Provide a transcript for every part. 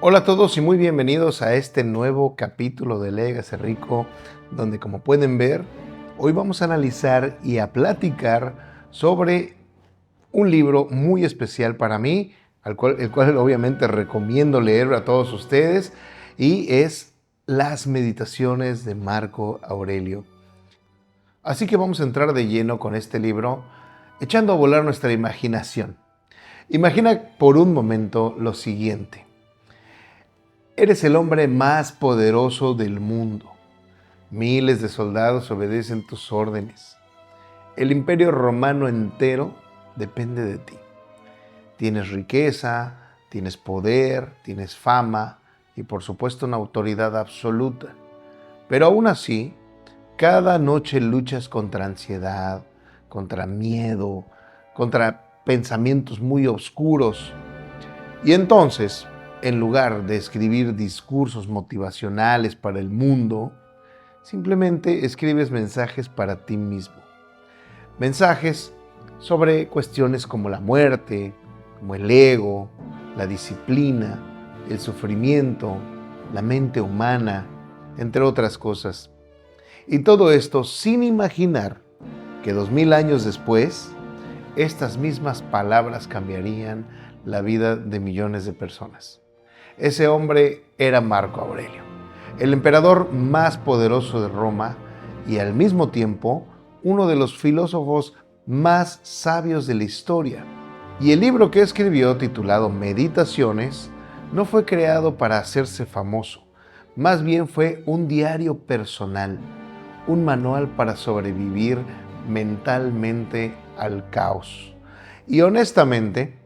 Hola a todos y muy bienvenidos a este nuevo capítulo de Léigase Rico, donde como pueden ver, hoy vamos a analizar y a platicar sobre un libro muy especial para mí, el cual obviamente recomiendo leer a todos ustedes, y es Las Meditaciones de Marco Aurelio. Así que vamos a entrar de lleno con este libro, echando a volar nuestra imaginación. Imagina por un momento lo siguiente. Eres el hombre más poderoso del mundo. Miles de soldados obedecen tus órdenes. El imperio romano entero depende de ti. Tienes riqueza, tienes poder, tienes fama y por supuesto una autoridad absoluta. Pero aún así, cada noche luchas contra ansiedad, contra miedo, contra pensamientos muy oscuros. Y entonces, en lugar de escribir discursos motivacionales para el mundo, simplemente escribes mensajes para ti mismo. Mensajes sobre cuestiones como la muerte, como el ego, la disciplina, el sufrimiento, la mente humana, entre otras cosas. Y todo esto sin imaginar que 2000 años después, estas mismas palabras cambiarían la vida de millones de personas. Ese hombre era Marco Aurelio, el emperador más poderoso de Roma y al mismo tiempo uno de los filósofos más sabios de la historia. Y el libro que escribió, titulado Meditaciones, no fue creado para hacerse famoso, más bien fue un diario personal, un manual para sobrevivir mentalmente al caos. Y honestamente,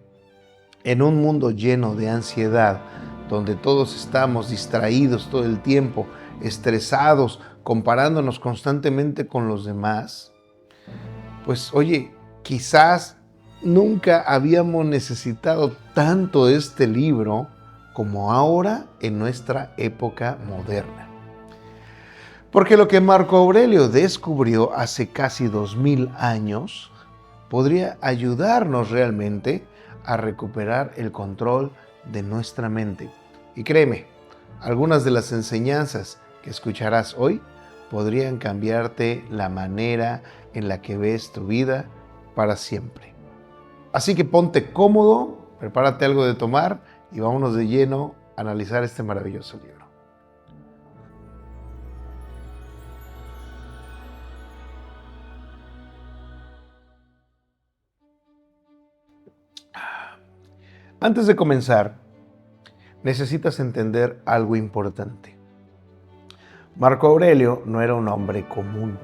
en un mundo lleno de ansiedad, donde todos estamos distraídos todo el tiempo, estresados, comparándonos constantemente con los demás, pues oye, quizás nunca habíamos necesitado tanto este libro como ahora en nuestra época moderna. Porque lo que Marco Aurelio descubrió hace casi 2000 años podría ayudarnos realmente a recuperar el control de nuestra mente. Y créeme, algunas de las enseñanzas que escucharás hoy podrían cambiarte la manera en la que ves tu vida para siempre. Así que ponte cómodo, prepárate algo de tomar y vámonos de lleno a analizar este maravilloso libro. Antes de comenzar, necesitas entender algo importante. Marco Aurelio no era un hombre común.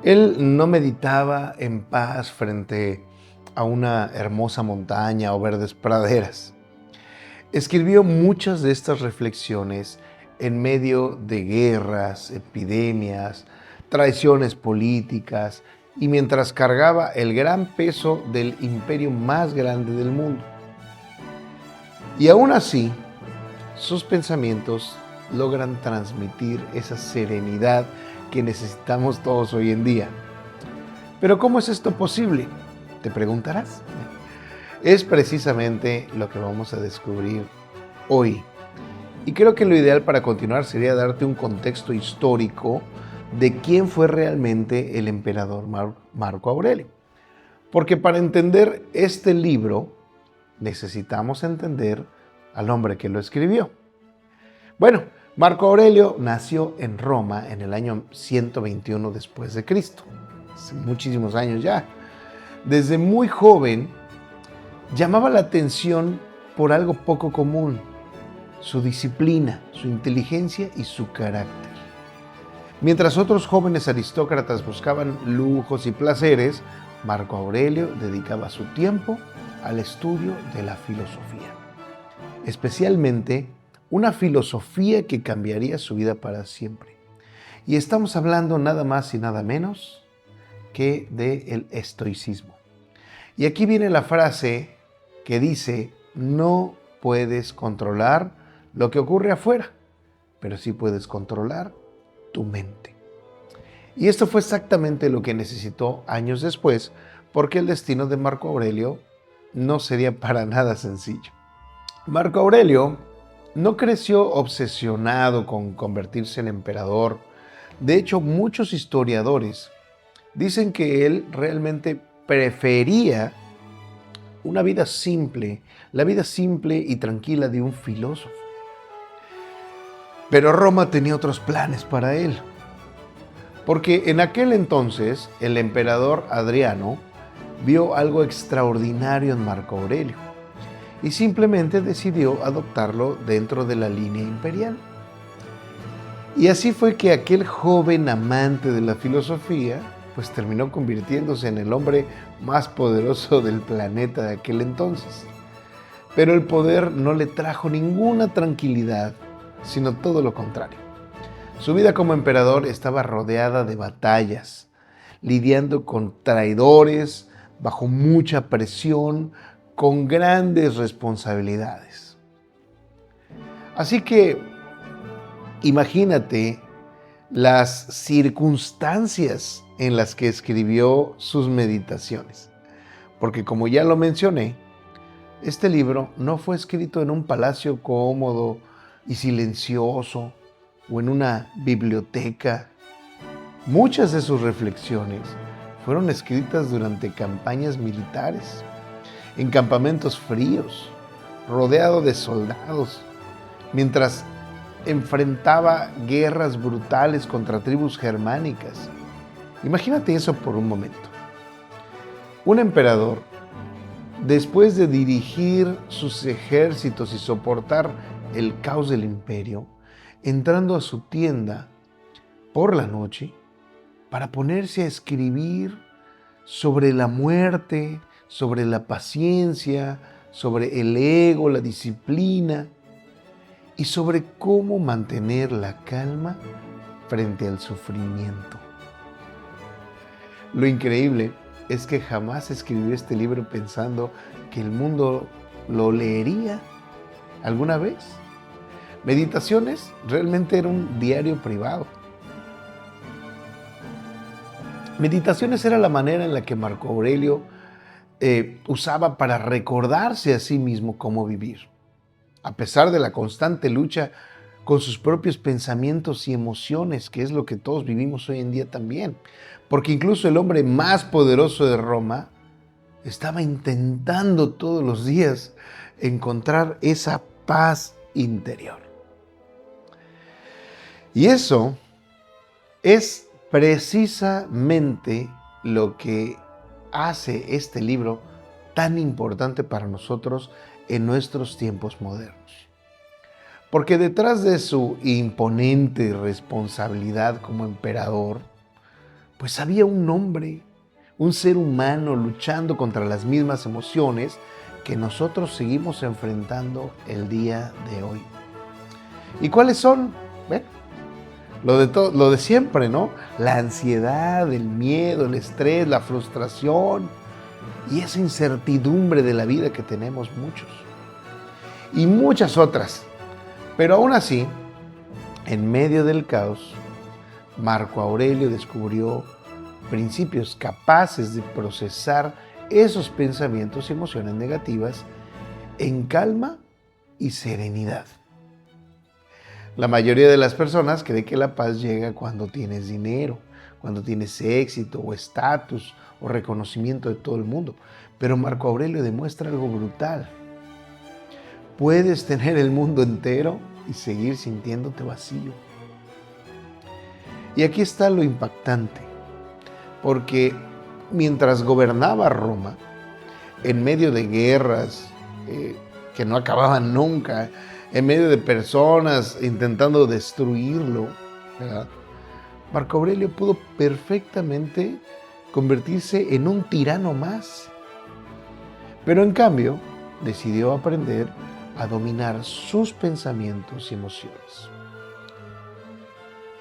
Él no meditaba en paz frente a una hermosa montaña o verdes praderas. Escribió muchas de estas reflexiones en medio de guerras, epidemias, traiciones políticas y mientras cargaba el gran peso del imperio más grande del mundo. Y aún así, sus pensamientos logran transmitir esa serenidad que necesitamos todos hoy en día. Pero ¿cómo es esto posible? Te preguntarás. Es precisamente lo que vamos a descubrir hoy. Y creo que lo ideal para continuar sería darte un contexto histórico de quién fue realmente el emperador Marco Aurelio. Porque para entender este libro necesitamos entender al hombre que lo escribió. Bueno, Marco Aurelio nació en Roma en el año 121 después de Cristo, hace muchísimos años ya. Desde muy joven llamaba la atención por algo poco común: su disciplina, su inteligencia y su carácter. Mientras otros jóvenes aristócratas buscaban lujos y placeres, Marco Aurelio dedicaba su tiempo al estudio de la filosofía, especialmente una filosofía que cambiaría su vida para siempre. Y estamos hablando nada más y nada menos que del estoicismo. Y aquí viene la frase que dice: no puedes controlar lo que ocurre afuera, pero sí puedes controlar tu mente. Y esto fue exactamente lo que necesitó años después, porque el destino de Marco Aurelio no sería para nada sencillo. Marco Aurelio no creció obsesionado con convertirse en emperador. De hecho, muchos historiadores dicen que él realmente prefería una vida simple, la vida simple y tranquila de un filósofo. Pero Roma tenía otros planes para él, porque en aquel entonces el emperador Adriano vio algo extraordinario en Marco Aurelio y simplemente decidió adoptarlo dentro de la línea imperial. Y así fue que aquel joven amante de la filosofía pues terminó convirtiéndose en el hombre más poderoso del planeta de aquel entonces. Pero el poder no le trajo ninguna tranquilidad, sino todo lo contrario. Su vida como emperador estaba rodeada de batallas, lidiando con traidores, bajo mucha presión, con grandes responsabilidades. Así que imagínate las circunstancias en las que escribió sus meditaciones. Porque como ya lo mencioné, este libro no fue escrito en un palacio cómodo y silencioso o en una biblioteca. Muchas de sus reflexiones fueron escritas durante campañas militares, en campamentos fríos, rodeado de soldados, mientras enfrentaba guerras brutales contra tribus germánicas. Imagínate eso por un momento. Un emperador, después de dirigir sus ejércitos y soportar el caos del imperio, entrando a su tienda por la noche para ponerse a escribir sobre la muerte, sobre la paciencia, sobre el ego, la disciplina y sobre cómo mantener la calma frente al sufrimiento. Lo increíble es que jamás escribió este libro pensando que el mundo lo leería alguna vez. Meditaciones realmente era un diario privado. Meditaciones era la manera en la que Marco Aurelio usaba para recordarse a sí mismo cómo vivir. A pesar de la constante lucha con sus propios pensamientos y emociones, que es lo que todos vivimos hoy en día también. Porque incluso el hombre más poderoso de Roma estaba intentando todos los días encontrar esa paz interior. Y eso es precisamente lo que hace este libro tan importante para nosotros en nuestros tiempos modernos. Porque detrás de su imponente responsabilidad como emperador, pues había un hombre, un ser humano luchando contra las mismas emociones que nosotros seguimos enfrentando el día de hoy. ¿Y cuáles son? Bueno, lo de siempre, ¿no? La ansiedad, el miedo, el estrés, la frustración y esa incertidumbre de la vida que tenemos muchos. Y muchas otras. Pero aún así, en medio del caos, Marco Aurelio descubrió principios capaces de procesar esos pensamientos y emociones negativas en calma y serenidad. La mayoría de las personas cree que la paz llega cuando tienes dinero, cuando tienes éxito o estatus o reconocimiento de todo el mundo. Pero Marco Aurelio demuestra algo brutal. Puedes tener el mundo entero y seguir sintiéndote vacío. Y aquí está lo impactante, porque mientras gobernaba Roma, en medio de guerras que no acababan nunca, en medio de personas intentando destruirlo, ¿verdad? Marco Aurelio pudo perfectamente convertirse en un tirano más. Pero en cambio, decidió aprender a dominar sus pensamientos y emociones.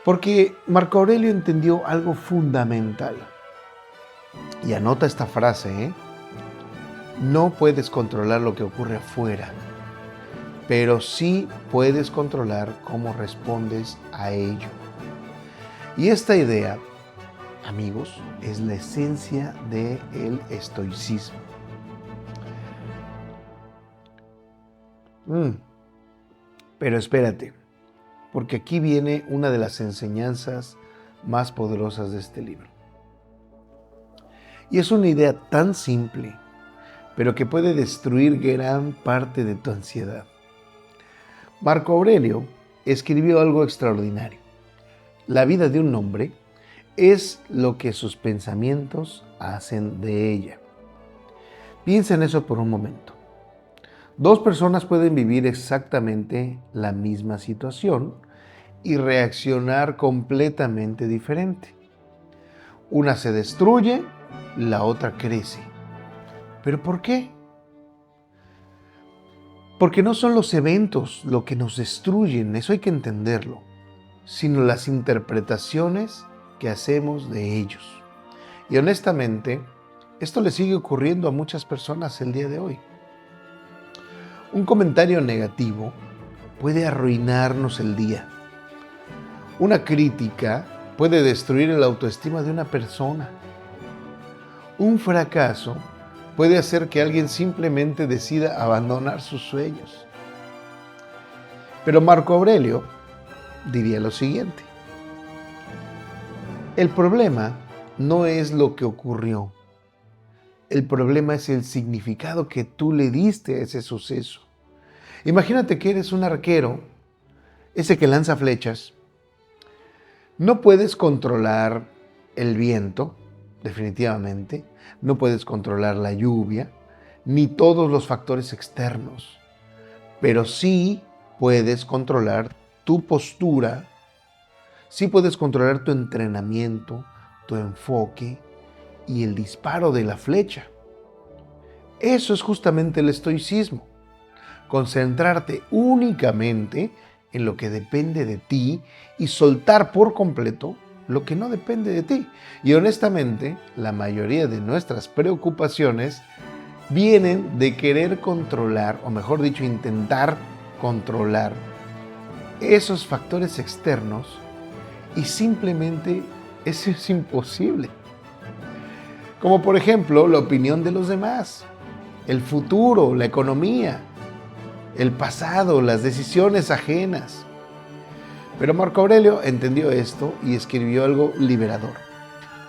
Porque Marco Aurelio entendió algo fundamental. Y anota esta frase, No puedes controlar lo que ocurre afuera, pero sí puedes controlar cómo respondes a ello. Y esta idea, amigos, es la esencia del estoicismo. Mm, Pero espérate, porque aquí viene una de las enseñanzas más poderosas de este libro. Y es una idea tan simple, pero que puede destruir gran parte de tu ansiedad. Marco Aurelio escribió algo extraordinario. La vida de un hombre es lo que sus pensamientos hacen de ella. Piensa en eso por un momento. Dos personas pueden vivir exactamente la misma situación y reaccionar completamente diferente. Una se destruye, la otra crece. ¿Pero por qué? Porque no son los eventos lo que nos destruyen, eso hay que entenderlo, sino las interpretaciones que hacemos de ellos. Y honestamente, esto le sigue ocurriendo a muchas personas el día de hoy. Un comentario negativo puede arruinarnos el día. Una crítica puede destruir la autoestima de una persona. Un fracaso puede hacer que alguien simplemente decida abandonar sus sueños. Pero Marco Aurelio diría lo siguiente: el problema no es lo que ocurrió. El problema es el significado que tú le diste a ese suceso. Imagínate que eres un arquero, ese que lanza flechas. No puedes controlar el viento, definitivamente. No puedes controlar la lluvia, ni todos los factores externos. Pero sí puedes controlar tu postura, sí puedes controlar tu entrenamiento, tu enfoque y el disparo de la flecha. Eso es justamente el estoicismo. Concentrarte únicamente en lo que depende de ti y soltar por completo lo que no depende de ti. Y honestamente, la mayoría de nuestras preocupaciones vienen de querer controlar, o mejor dicho, intentar controlar esos factores externos, y simplemente eso es imposible. Como por ejemplo la opinión de los demás, el futuro, la economía, el pasado, las decisiones ajenas. Pero Marco Aurelio entendió esto y escribió algo liberador.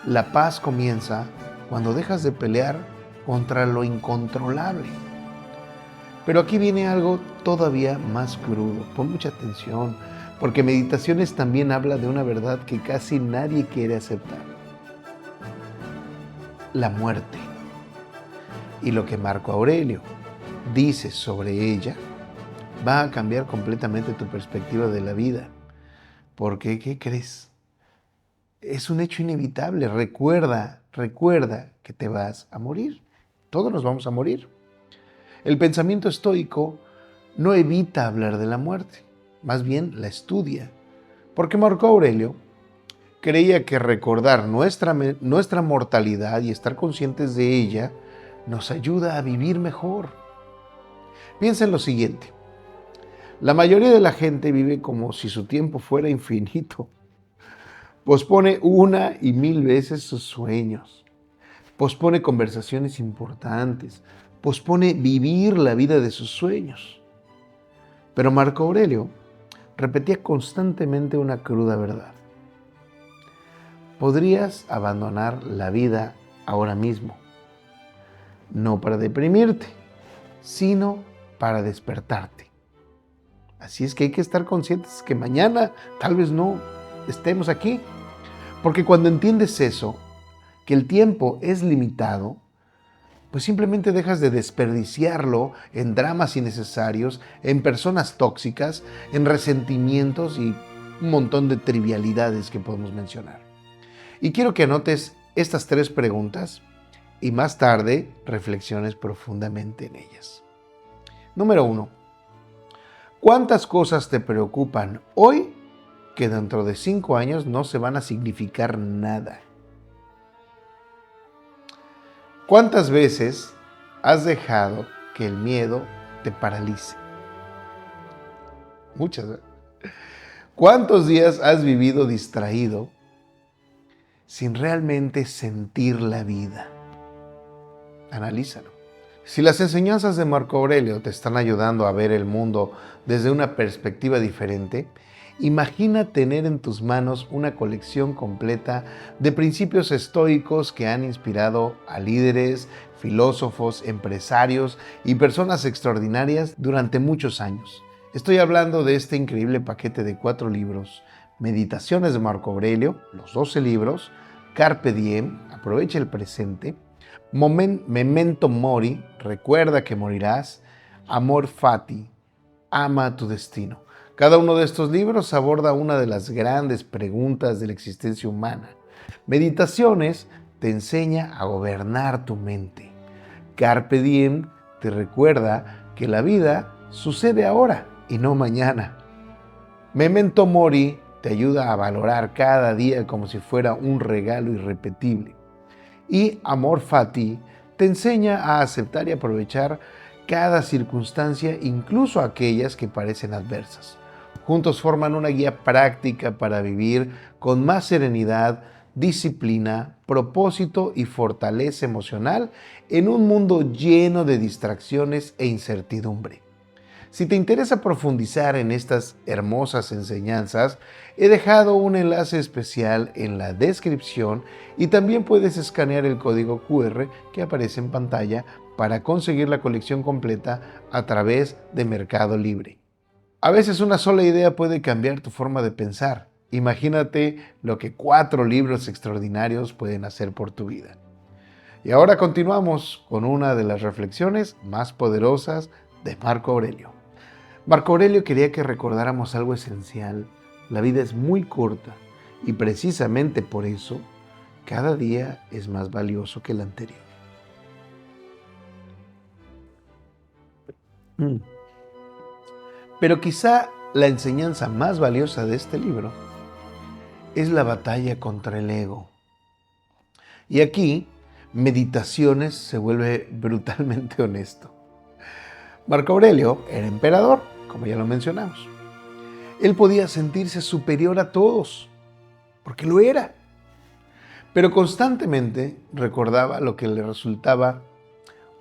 La paz comienza cuando dejas de pelear contra lo incontrolable. Pero aquí viene algo todavía más crudo. Pon mucha atención, porque Meditaciones también habla de una verdad que casi nadie quiere aceptar: la muerte. Y lo que Marco Aurelio dice sobre ella va a cambiar completamente tu perspectiva de la vida. Porque, ¿qué crees? Es un hecho inevitable. Recuerda que te vas a morir. Todos nos vamos a morir. El pensamiento estoico no evita hablar de la muerte, más bien la estudia. Porque Marco Aurelio creía que recordar nuestra mortalidad y estar conscientes de ella nos ayuda a vivir mejor. Piensa en lo siguiente: la mayoría de la gente vive como si su tiempo fuera infinito. Pospone una y mil veces sus sueños. Pospone conversaciones importantes. Pospone vivir la vida de sus sueños. Pero Marco Aurelio repetía constantemente una cruda verdad: podrías abandonar la vida ahora mismo, no para deprimirte, sino para despertarte. Así es que hay que estar conscientes que mañana tal vez no estemos aquí. Porque cuando entiendes eso, que el tiempo es limitado, pues simplemente dejas de desperdiciarlo en dramas innecesarios, en personas tóxicas, en resentimientos y un montón de trivialidades que podemos mencionar. Y quiero que anotes estas 3 preguntas y más tarde reflexiones profundamente en ellas. Número 1. ¿Cuántas cosas te preocupan hoy que dentro de 5 años no se van a significar nada? ¿Cuántas veces has dejado que el miedo te paralice? Muchas veces. ¿Cuántos días has vivido distraído sin realmente sentir la vida? Analízalo. Si las enseñanzas de Marco Aurelio te están ayudando a ver el mundo desde una perspectiva diferente, imagina tener en tus manos una colección completa de principios estoicos que han inspirado a líderes, filósofos, empresarios y personas extraordinarias durante muchos años. Estoy hablando de este increíble paquete de 4 libros: Meditaciones de Marco Aurelio, los 12 libros; Carpe Diem, aprovecha el presente; Memento Mori, recuerda que morirás; Amor Fati, ama tu destino. Cada uno de estos libros aborda una de las grandes preguntas de la existencia humana. Meditaciones te enseña a gobernar tu mente. Carpe Diem te recuerda que la vida sucede ahora y no mañana. Memento Mori te ayuda a valorar cada día como si fuera un regalo irrepetible. Y Amor Fati te enseña a aceptar y aprovechar cada circunstancia, incluso aquellas que parecen adversas. Juntos forman una guía práctica para vivir con más serenidad, disciplina, propósito y fortaleza emocional en un mundo lleno de distracciones e incertidumbre. Si te interesa profundizar en estas hermosas enseñanzas, he dejado un enlace especial en la descripción y también puedes escanear el código QR que aparece en pantalla para conseguir la colección completa a través de Mercado Libre. A veces una sola idea puede cambiar tu forma de pensar. Imagínate lo que 4 libros extraordinarios pueden hacer por tu vida. Y ahora continuamos con una de las reflexiones más poderosas de Marco Aurelio. Marco Aurelio quería que recordáramos algo esencial. La vida es muy corta y precisamente por eso cada día es más valioso que el anterior. Pero quizá la enseñanza más valiosa de este libro es la batalla contra el ego. Y aquí, Meditaciones se vuelve brutalmente honesto. Marco Aurelio era emperador, como ya lo mencionamos. Él podía sentirse superior a todos, porque lo era. Pero constantemente recordaba lo que le resultaba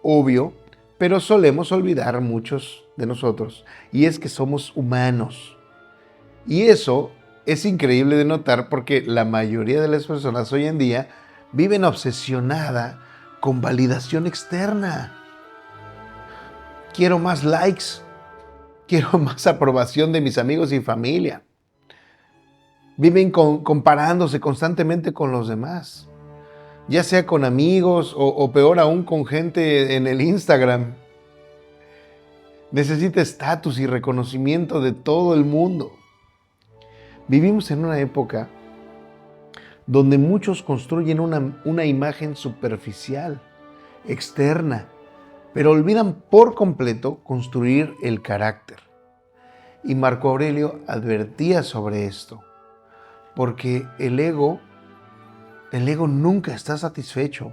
obvio, pero solemos olvidar muchos de nosotros, y es que somos humanos. Y eso es increíble de notar porque la mayoría de las personas hoy en día viven obsesionada con validación externa. Quiero más likes, quiero más aprobación de mis amigos y familia. Viven comparándose constantemente con los demás, ya sea con amigos o peor aún con gente en el Instagram. Necesita estatus y reconocimiento de todo el mundo. Vivimos en una época donde muchos construyen una imagen superficial, externa, pero olvidan por completo construir el carácter. Y Marco Aurelio advertía sobre esto, porque el ego nunca está satisfecho.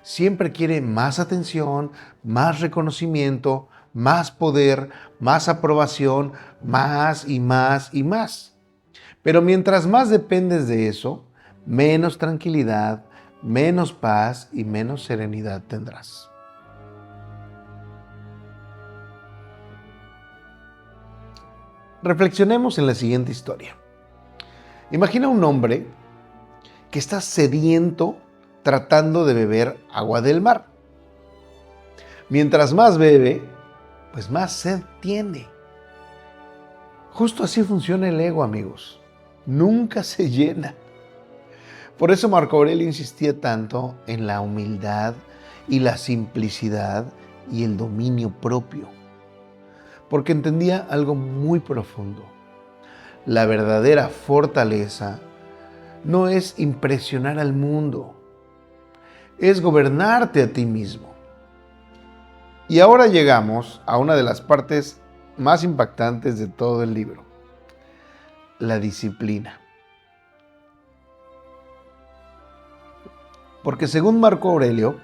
Siempre quiere más atención, más reconocimiento, más poder, más aprobación, más y más y más. Pero mientras más dependes de eso, menos tranquilidad, menos paz y menos serenidad tendrás. Reflexionemos en la siguiente historia. Imagina un hombre que está sediento tratando de beber agua del mar. Mientras más bebe, pues más sed tiene. Justo así funciona el ego, amigos. Nunca se llena. Por eso Marco Aurelio insistía tanto en la humildad y la simplicidad y el dominio propio, porque entendía algo muy profundo. La verdadera fortaleza no es impresionar al mundo, es gobernarte a ti mismo. Y ahora llegamos a una de las partes más impactantes de todo el libro: la disciplina. Porque según Marco Aurelio,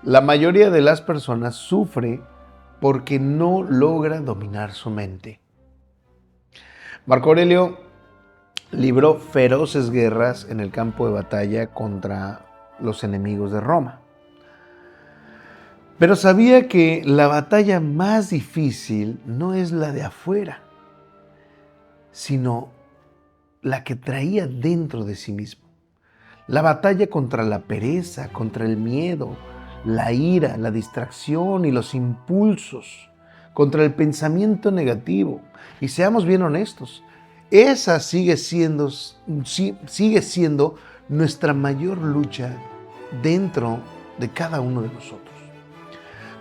la mayoría de las personas sufre porque no logra dominar su mente. Marco Aurelio libró feroces guerras en el campo de batalla contra los enemigos de Roma. Pero sabía que la batalla más difícil no es la de afuera, sino la que traía dentro de sí mismo. La batalla contra la pereza, contra el miedo, la ira, la distracción y los impulsos, contra el pensamiento negativo. Y seamos bien honestos, esa sigue siendo nuestra mayor lucha dentro de cada uno de nosotros.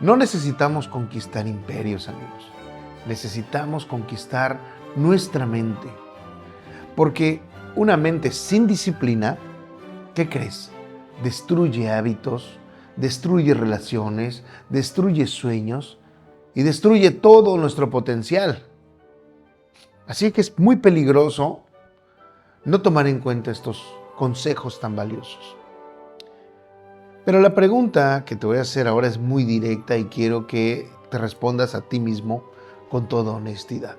No necesitamos conquistar imperios, amigos. Necesitamos conquistar nuestra mente. Porque una mente sin disciplina, ¿qué crees? Destruye hábitos, destruye relaciones, destruye sueños y destruye todo nuestro potencial. Así que es muy peligroso no tomar en cuenta estos consejos tan valiosos. Pero la pregunta que te voy a hacer ahora es muy directa y quiero que te respondas a ti mismo con toda honestidad.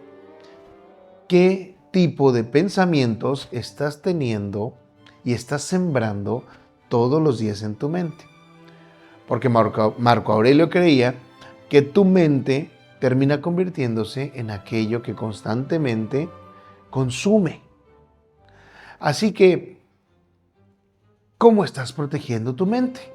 ¿Qué tipo de pensamientos estás teniendo y estás sembrando todos los días en tu mente? Porque Marco Aurelio creía que tu mente termina convirtiéndose en aquello que constantemente consume. Así que, ¿cómo estás protegiendo tu mente?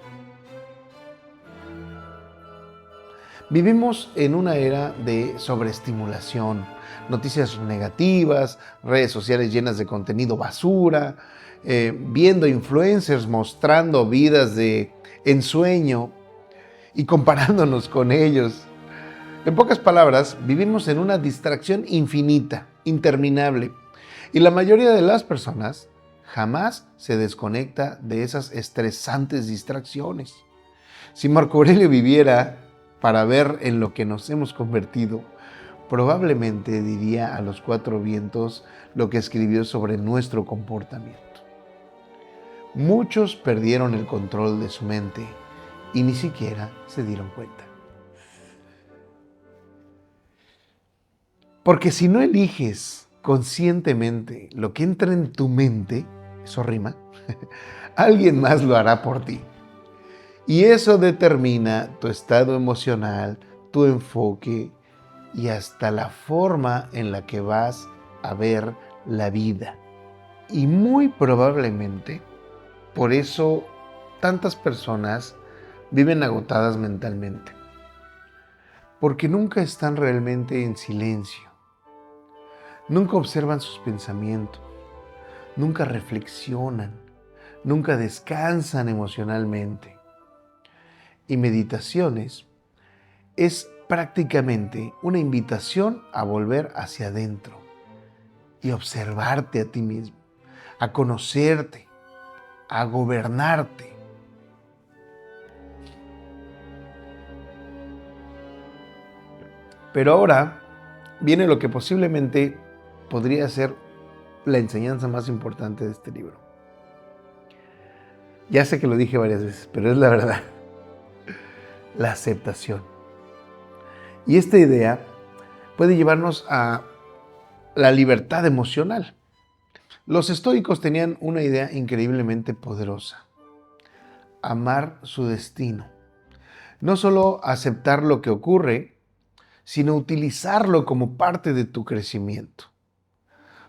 Vivimos en una era de sobreestimulación, noticias negativas, redes sociales llenas de contenido basura, viendo influencers mostrando vidas de ensueño y comparándonos con ellos. En pocas palabras, vivimos en una distracción infinita, interminable, y la mayoría de las personas jamás se desconecta de esas estresantes distracciones. Si Marco Aurelio viviera para ver en lo que nos hemos convertido, probablemente diría a los cuatro vientos lo que escribió sobre nuestro comportamiento. Muchos perdieron el control de su mente y ni siquiera se dieron cuenta. Porque si no eliges conscientemente lo que entra en tu mente, eso rima, alguien más lo hará por ti. Y eso determina tu estado emocional, tu enfoque y hasta la forma en la que vas a ver la vida. Y muy probablemente, por eso tantas personas viven agotadas mentalmente. Porque nunca están realmente en silencio. Nunca observan sus pensamientos. Nunca reflexionan. Nunca descansan emocionalmente. Y meditaciones es prácticamente una invitación a volver hacia adentro y observarte a ti mismo, a conocerte, a gobernarte. Pero ahora viene lo que posiblemente podría ser la enseñanza más importante de este libro. Ya sé que lo dije varias veces, pero es la verdad. La aceptación. Y esta idea puede llevarnos a la libertad emocional. Los estoicos tenían una idea increíblemente poderosa: amar su destino. No solo aceptar lo que ocurre, sino utilizarlo como parte de tu crecimiento.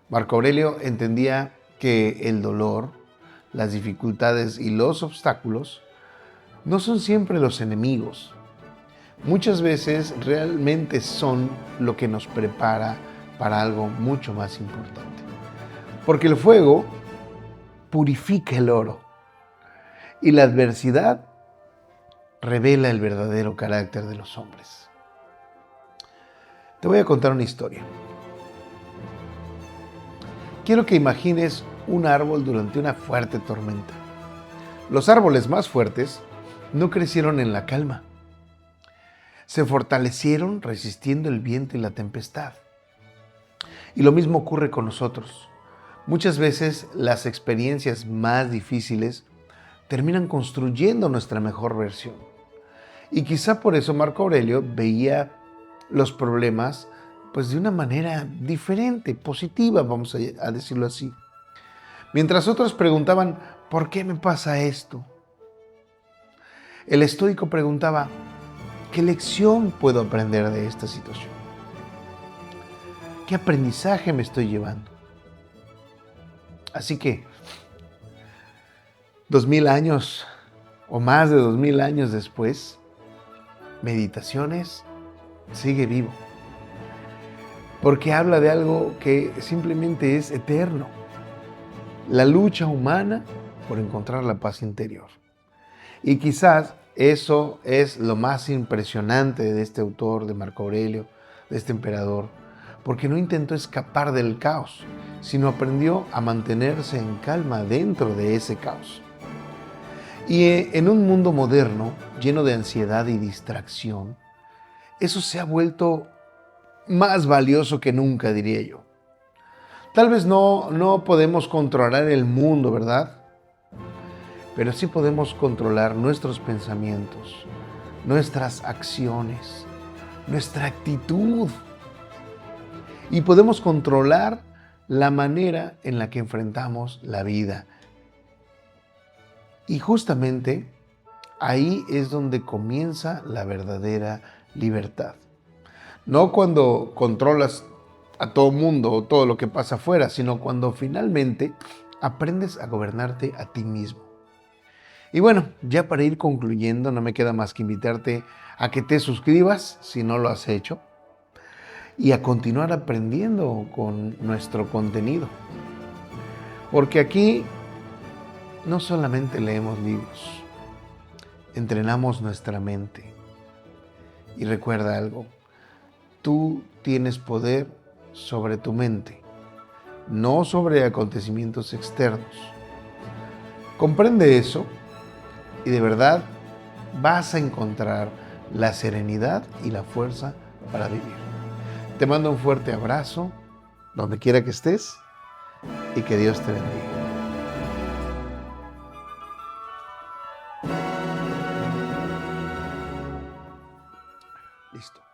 Marco Aurelio entendía que el dolor, las dificultades y los obstáculos no son siempre los enemigos. Muchas veces realmente son lo que nos prepara para algo mucho más importante. Porque el fuego purifica el oro y la adversidad revela el verdadero carácter de los hombres. Te voy a contar una historia. Quiero que imagines un árbol durante una fuerte tormenta. Los árboles más fuertes no crecieron en la calma. Se fortalecieron resistiendo el viento y la tempestad. Y lo mismo ocurre con nosotros. Muchas veces las experiencias más difíciles terminan construyendo nuestra mejor versión. Y quizá por eso Marco Aurelio veía los problemas pues de una manera diferente, positiva, vamos a decirlo así. Mientras otros preguntaban, ¿por qué me pasa esto? El estoico preguntaba, ¿Qué lección puedo aprender de esta situación? ¿Qué aprendizaje me estoy llevando? Así que 2000 años o más de 2000 años después, Meditaciones sigue vivo, porque habla de algo que simplemente es eterno, la lucha humana por encontrar la paz interior. Y quizás eso es lo más impresionante de este autor, de Marco Aurelio, de este emperador, porque no intentó escapar del caos, sino aprendió a mantenerse en calma dentro de ese caos. Y en un mundo moderno, lleno de ansiedad y distracción, eso se ha vuelto más valioso que nunca, diría yo. Tal vez no podemos controlar el mundo, ¿verdad? Pero sí podemos controlar nuestros pensamientos, nuestras acciones, nuestra actitud. Y podemos controlar la manera en la que enfrentamos la vida. Y justamente ahí es donde comienza la verdadera libertad. No cuando controlas a todo mundo o todo lo que pasa afuera, sino cuando finalmente aprendes a gobernarte a ti mismo. Y bueno, ya para ir concluyendo, no me queda más que invitarte a que te suscribas si no lo has hecho y a continuar aprendiendo con nuestro contenido. Porque aquí no solamente leemos libros, entrenamos nuestra mente. Y recuerda algo, tú tienes poder sobre tu mente, no sobre acontecimientos externos. Comprende eso y de verdad vas a encontrar la serenidad y la fuerza para vivir. Te mando un fuerte abrazo, donde quiera que estés, y que Dios te bendiga. Listo.